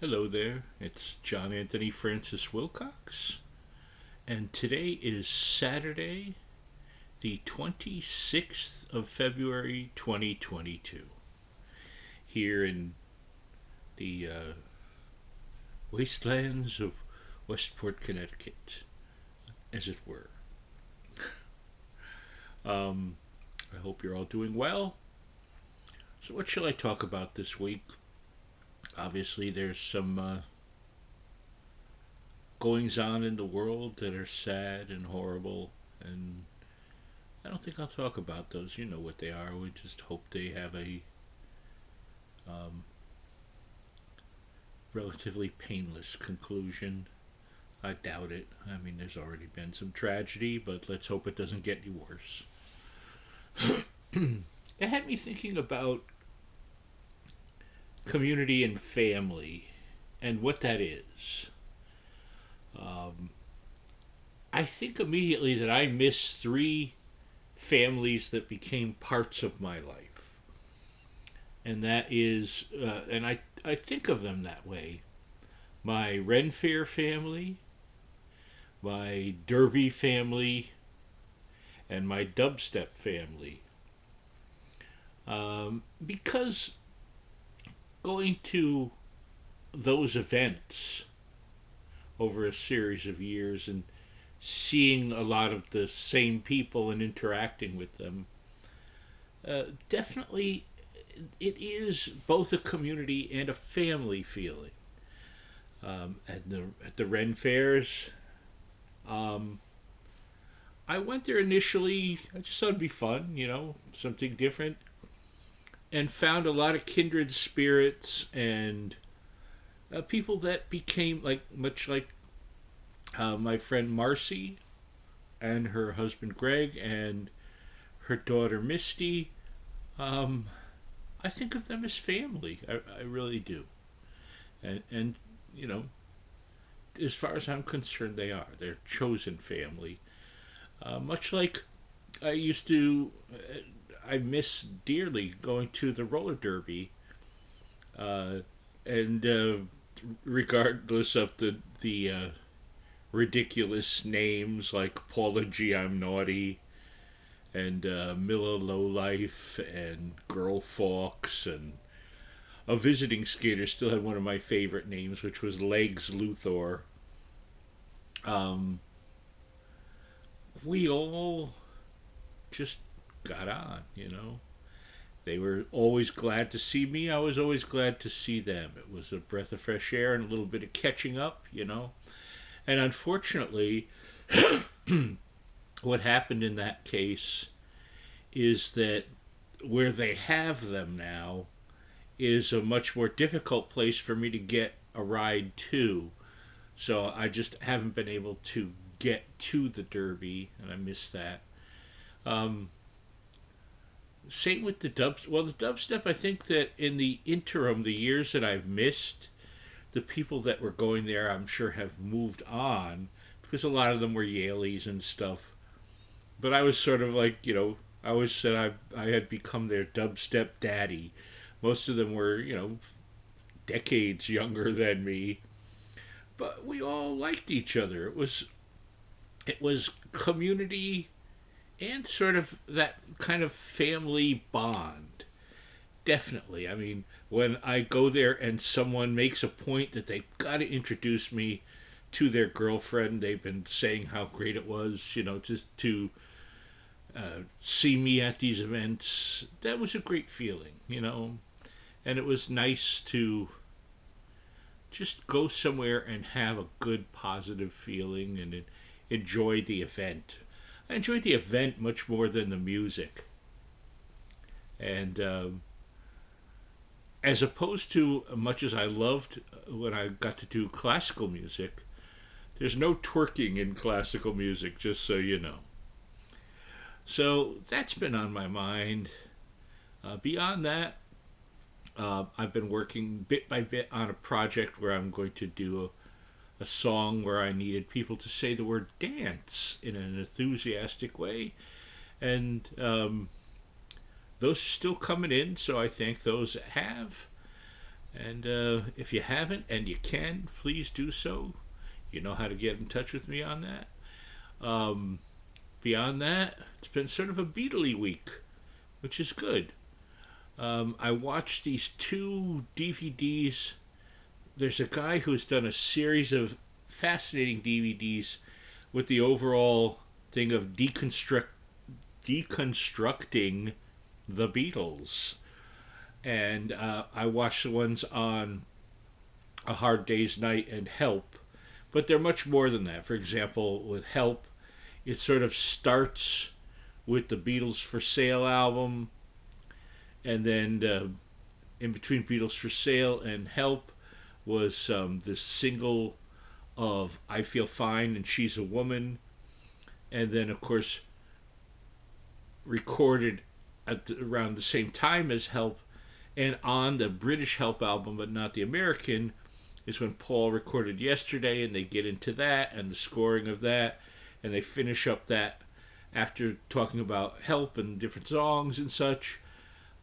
Hello there, it's John Anthony Francis Wilcox, and today is Saturday, the 26th of February 2022, here in the wastelands of Westport, Connecticut, as it were. Um, I hope you're all doing well. So, what shall I talk about this week? Obviously, there's some goings on in the world that are sad and horrible, and I don't think I'll talk about those. You know what they are. We just hope they have a um, relatively painless conclusion. I doubt it. I mean, there's already been some tragedy, but let's hope it doesn't get any worse. It had me thinking about community and family and what that is. Um, I think immediately that I miss three families that became parts of my life. And that is, and I think of them that way, my Renfair family, my Derby family, and my dubstep family. Because going to those events over a series of years and seeing a lot of the same people and interacting with them, definitely it is both a community and a family feeling. At the Ren fairs, um, I went there initially. I just thought it'd be fun, something different, and found a lot of kindred spirits and people that became much like my friend Marcy and her husband Greg and her daughter Misty. Um, I think of them as family. I really do. And you know, as far as I'm concerned, they are. They're chosen family. Much like I used to, I miss dearly going to the roller derby, uh, and regardless of the ridiculous names like Paula G. I'm Naughty and Miller Lowlife and Girl Fox and a visiting skater still had one of my favorite names, which was Legs Luthor. Um, we all just got on. They were always glad to see me. I was always glad to see them. It was a breath of fresh air and a little bit of catching up. And unfortunately, what happened in that case is that where they have them now is a much more difficult place for me to get a ride to. So I just haven't been able to get to the Derby, and I miss that. Um, Same with the dubstep. Well, the dubstep, I think that in the interim, the years that I've missed, the people that were going there, I'm sure, have moved on because a lot of them were Yaleys and stuff. But I was sort of like, I always said I had become their dubstep daddy. Most of them were, decades younger than me, but we all liked each other. It was community and sort of that kind of family bond. Definitely. I mean, when I go there and someone makes a point that they've got to introduce me to their girlfriend, they've been saying how great it was, just to see me at these events. That was a great feeling. And it was nice to just go somewhere and have a good, positive feeling and enjoy the event. I enjoyed the event much more than the music. And as opposed to much as I loved when I got to do classical music, there's no twerking in classical music, just so you know. So that's been on my mind. Beyond that, I've been working bit by bit on a project where I'm going to do a song where I needed people to say the word dance in an enthusiastic way. And those are still coming in, so I thank those that have. And if you haven't and you can, please do so. You know how to get in touch with me on that. Um, Beyond that, it's been sort of a Beatley week, which is good. I watched these two DVDs. There's a guy who's done a series of fascinating DVDs with the overall thing of deconstructing the Beatles. And I watched the ones on A Hard Day's Night and Help, but they're much more than that. For example, with Help, it sort of starts with the Beatles for Sale album, and then in between Beatles for Sale and Help was this single of I Feel Fine and She's a Woman, and then, of course, recorded around the same time as Help and on the British Help album, but not the American, is when Paul recorded Yesterday, and they get into that and the scoring of that, and they finish up that after talking about Help and different songs and such.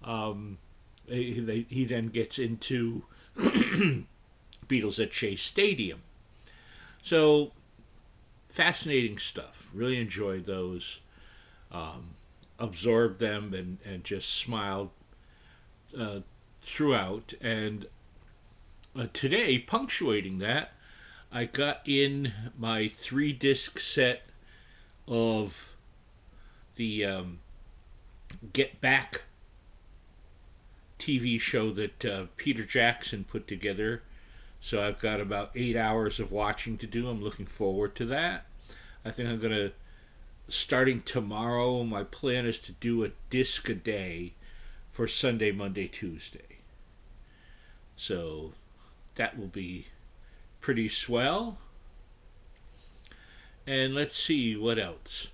Um, he then gets into Beatles at Shea Stadium. So fascinating stuff. Really enjoyed those. Um, Absorbed them and just smiled uh, throughout. And today, punctuating that, I got in my 3 disc set of the Get Back TV show that Peter Jackson put together. So I've got about 8 hours of watching to do. I'm looking forward to that. I think I'm going to, starting tomorrow, my plan is to do a disc a day for Sunday, Monday, Tuesday. So that will be pretty swell. And let's see what else.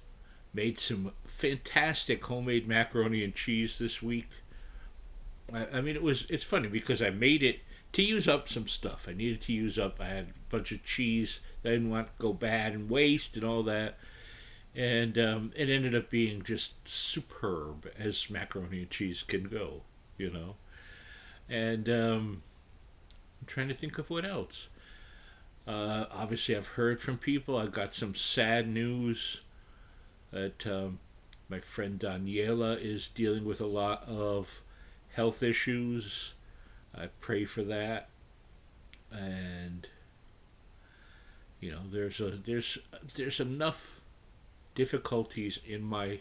Made some fantastic homemade macaroni and cheese this week. I mean, it's funny because I made it to use up some stuff. I needed to use up. I had a bunch of cheese that I didn't want to go bad and waste and all that. And it ended up being just superb as macaroni and cheese can go, you know. And I'm trying to think of what else. Obviously, I've heard from people. I've got some sad news that my friend Daniela is dealing with a lot of health issues. I pray for that. And you know, there's enough difficulties in my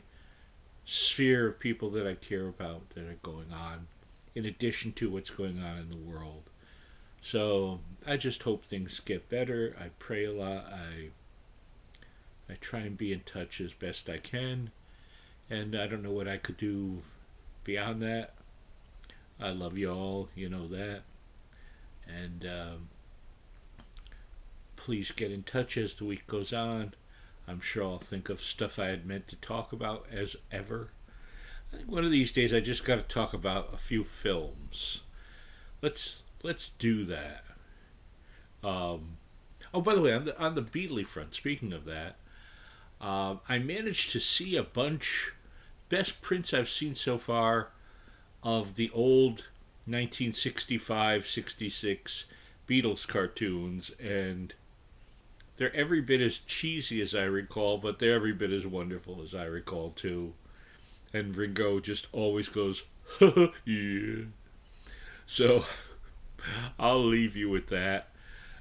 sphere of people that I care about that are going on, in addition to what's going on in the world. So I just hope things get better. I pray a lot. I try and be in touch as best I can, and I don't know what I could do beyond that. I love you all, you know that, and please get in touch as the week goes on. I'm sure I'll think of stuff I had meant to talk about as ever. I think one of these days I just got to talk about a few films. Let's do that. Um, oh, by the way, on the Beatley front, speaking of that, I managed to see a bunch, best prints I've seen so far of the old 1965-66 Beatles cartoons, and they're every bit as cheesy as I recall, but they're every bit as wonderful as I recall too. And Ringo just always goes, yeah. So I'll leave you with that,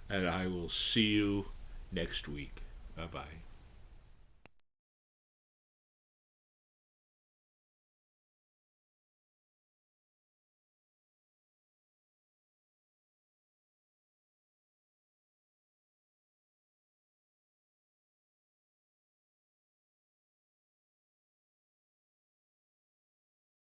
and I will see you next week. Bye bye.